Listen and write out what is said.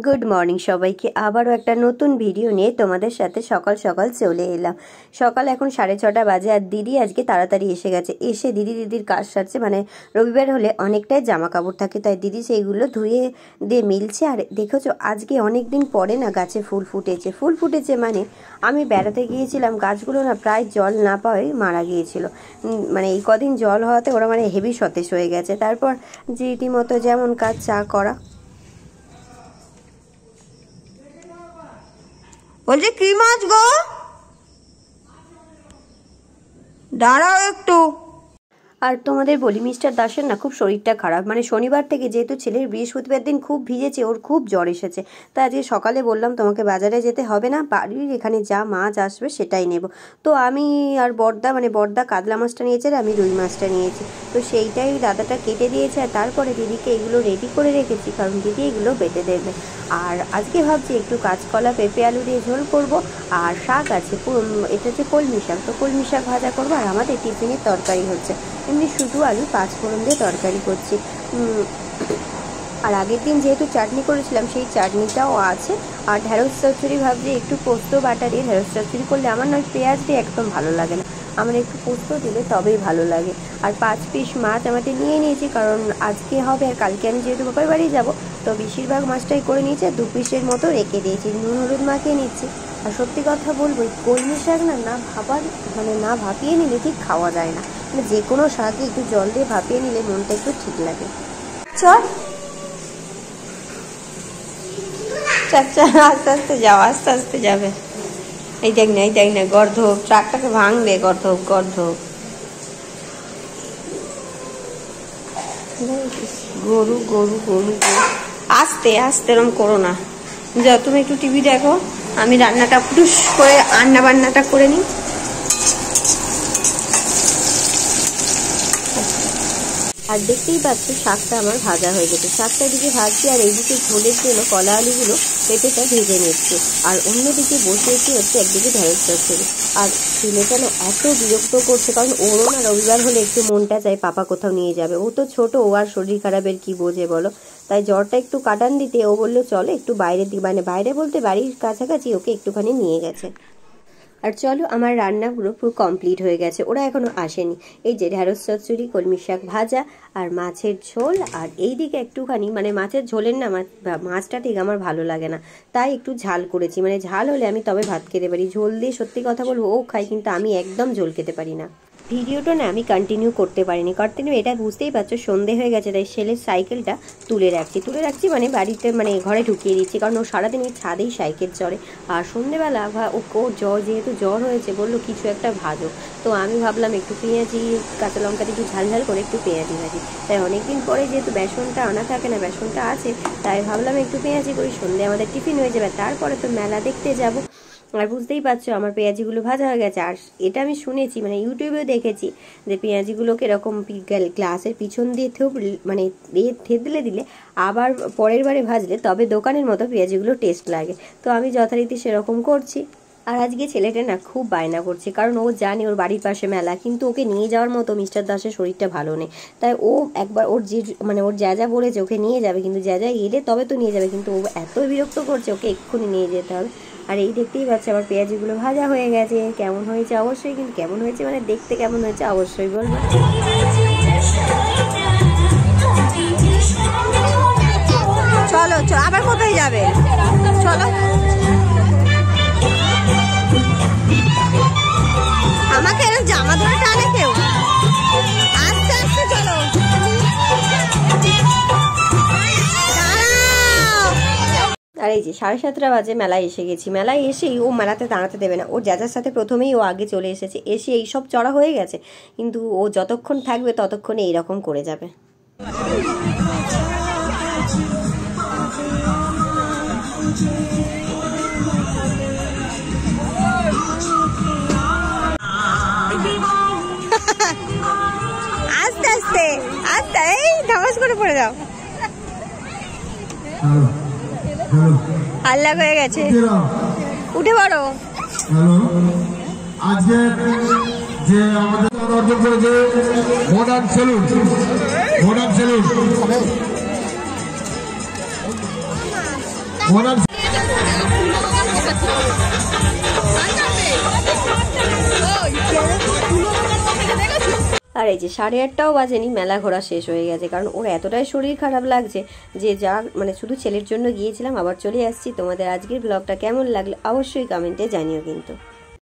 Good morning সবাইকে। আবারও একটা নতুন ভিডিও নিয়ে তোমাদের সাথে সকাল সকাল চলে এলাম। সকাল এখন 6:30 বাজে আর দিদি আজকে তাড়াতাড়ি এসে গেছে। এসে দিদির কাজ সারছে, মানে রবিবার হলে অনেকটাই জামা কাপড় থাকে, তাই দিদি সেইগুলো ধুয়ে দিয়ে মিলছে। আর দেখেছো আজকে অনেক দিন পরে না গাছে ফুল ফুটেছে মানে আমি বেড়াতে গিয়েছিলাম, গাছগুলো না প্রায় জল না পাওয়াই মারা গিয়েছিল। মানে এই কদিন জল হওয়াতে ওরা মানে হেভি সতেজ হয়ে গেছে। তারপর রীতিমতো যেমন কাজ চা করা। বলছে কি মাছ গো, দাঁড়াও একটু। আর তোমাদের বলি মিস্টার দাসের না খুব শরীরটা খারাপ, মানে শনিবার থেকে যেহেতু ছেলের বৃহস্পতিবার দিন খুব ভিজেছে, ওর খুব জ্বর এসেছে। তাই আজকে সকালে বললাম তোমাকে বাজারে যেতে হবে না, বাড়ির এখানে যা মাছ আসবে সেটাই নেব। তো আমি আর বর্দা কাতলা মাছটা নিয়েছে আর আমি রুই মাছটা নিয়েছি। তো সেইটাই দাদাটা কেটে দিয়েছে আর তারপরে দিদিকে এগুলো রেডি করে রেখেছি, কারণ দিদি এগুলো বেটে দেবে। আর আজকে ভাবছি একটু কাঁচকলা পেঁপে আলু দিয়ে ঝোল করব, আর শাক আছে, এটা হচ্ছে কলমি শাক, তো কলমি শাক ভাজা করবো। আর আমাদের টিফিনের তরকারি হচ্ছে এমনি শুধু আলু 5 ফোড়ন দিয়ে তরকারি করছি। আর আগের দিন যেহেতু চাটনি করেছিলাম সেই চাটনিটাও আছে। আর ঢেঁড়স চচ্চড়ি ভাবছি একটু পোস্ত বাটা দিয়ে ঢেঁড়স চচ্চড়ি করলে, আমার নয় পেঁয়াজ দিয়ে একদম ভালো লাগে না, আমার একটু পোস্ত দিলে তবেই ভালো লাগে। আর 5 পিস মাছ আমাদের নিয়ে নিয়েছি, কারণ আজকে হবে আর কালকে আমি যেহেতু বাবার বাড়ি যাবো, তো বেশিরভাগ মাছটাই করে নিয়েছি আর 2 পিসের মতো রেখে দিয়েছি, নুন হলুদ মাখিয়ে নিচ্ছি। আর সত্যি কথা বলবো কলমি শাক না ভাপিয়ে নিলে ঠিক খাওয়া যায় না, মানে যে কোনো শাকই একটু জল দিয়ে ভাপিয়ে নিলে মনটা একটু ঠিক লাগে। চল আস্তে আস্তে যাবে। এই দেখ না গর্ধব, ট্রাকটাকে ভাঙবে। গর্ধব গরু আস্তে এরম করো না। যাও তুমি একটু টিভি দেখো, আমি রান্নাটা ফুটুস করে বান্নাটা করে নিই। আর দেখতেই পাচ্ছ শাকটা আমার ভাজা হয়ে গেছে, শাকটা এদিকে ভাজছি আর এইদিকে ঝোলের জন্য কলা আলুগুলো পেঁপেটা ভেজে নিচ্ছি। আর অন্যদিকে বসিয়েছি হচ্ছে একদিকে ঢেঁড়স চচ্চড়ি। আর ছেলেটা না এত বিরক্ত করছে, কারণ ওরও না রবিবার হলে একটু মনটা চায় পাপা কোথাও নিয়ে যাবে। ও তো ছোট, ও আর শরীর খারাপের কি বোঝে বলো। তাই জ্বরটা একটু কাটান দিতে ও বললো চলো একটু বাইরের দিকে, মানে বাইরে বলতে বাড়ির কাছাকাছি ওকে একটুখানি নিয়ে গেছে। আর চলো আমার রান্নাগুলো পুরো কমপ্লিট হয়ে গেছে, ওরা এখনো আসেনি। এই যে ঢেঁড়স চচ্চড়ি, কলমি শাক ভাজা আর মাছের ঝোল। আর এই দিকে একটুখানি মানে মাছের ঝোলের না মাছটা ঠিক আমার ভালো লাগে না, তাই একটু ঝাল করেছি, মানে ঝাল হলে আমি তবে ভাত খেতে পারি। ঝোল দিয়ে সত্যি কথা বলবো ও খাই, কিন্তু আমি একদম ঝোল খেতে পারি না। ভিডিওটা না আমি কন্টিনিউ করতে পারিনি, এটা বুঝতেই পারছো সন্ধে হয়ে গেছে, তাই ছেলের সাইকেলটা তুলে রাখছি মানে বাড়িতে মানে ঘরে ঢুকিয়ে দিচ্ছি, কারণ ও সারাদিন এই ছাদেই সাইকেল চড়ে। আর সন্ধেবেলা ওর যেহেতু জ্বর হয়েছে বললো কিছু একটা ভাজো, তো আমি ভাবলাম একটু পেঁয়াজি কাঁচা লঙ্কা দিয়ে একটু ঝাল করে একটু পেঁয়াজি ভাজি। তাই অনেকদিন পরে যেহেতু বেসনটা আনা থাকে না, বেসনটা আছে, তাই ভাবলাম একটু পেঁয়াজি করি, সন্ধে আমাদের টিফিন হয়ে যাবে, তারপরে তো মেলা দেখতে যাব। আর বুঝতেই পারছো আমার পেঁয়াজিগুলো ভাজা হয়ে গেছে। আর এটা আমি শুনেছি, মানে ইউটিউবেও দেখেছি যে পেঁয়াজিগুলোকে এরকম গ্লাসের পিছন দিয়ে থেতলে দিলে আবার পরের বারে ভাজলে তবে দোকানের মতো পেঁয়াজিগুলো টেস্ট লাগে। তো আমি যথারীতি সেরকম করছি। আর আজকে ছেলেটা না খুব বায়না করছে, কারণ ও জানে ওর বাড়ির পাশে মেলা, কিন্তু ওকে নিয়ে যাওয়ার মতো মিস্টার দাসের শরীরটা ভালো নেই। তাই ও একবার ওর যা বলেছে ওকে নিয়ে যাবে, কিন্তু যা এলে তবে তো নিয়ে যাবে, কিন্তু ও এত বিরক্ত করছে ওকে এক্ষুনি নিয়ে যেতে হবে। আর এই দেখতেই পাচ্ছি আমার পেঁয়াজিগুলো ভাজা হয়ে গেছে। কেমন হয়েছে অবশ্যই, কিন্তু কেমন হয়েছে মানে দেখতে কেমন হয়েছে অবশ্যই বলবো। চলো আবার কোথায় যাবে, চলো। আমাকে এরকম জামা ধরে টানে কেউ, আস্তে আস্তে চলো। আর এই যে 7:30 বাজে মেলায় এসে গেছি। মেলায় এসেই ও মেলাতে দাঁড়াতে দেবে না, ওর যার সাথে প্রথমেই ও আগে চলে এসেছে, এসে এইসব চড়া হয়ে গেছে, কিন্তু ও যতক্ষণ থাকবে ততক্ষণে এইরকম করে যাবে। আস্তে আস্তে আস্তে, এই ধামাস করে পড়ে যাও। হাল্লা হয়ে গেছে, উঠে পড়ো। আজকে যে আমাদের অর্জন করেছে মডার্ন সেলুন মোনাল আর এই যে 8:30টাও বাজেনি, মেলা ঘোরা শেষ হয়ে গেছে, কারণ ওর এতটাই শরীর খারাপ লাগছে যে যা মানে শুধু ছেলের জন্য গিয়েছিলাম, আবার চলে আসছি। তোমাদের আজকের ব্লগটা কেমন লাগলো অবশ্যই কমেন্টে জানিও কিন্তু।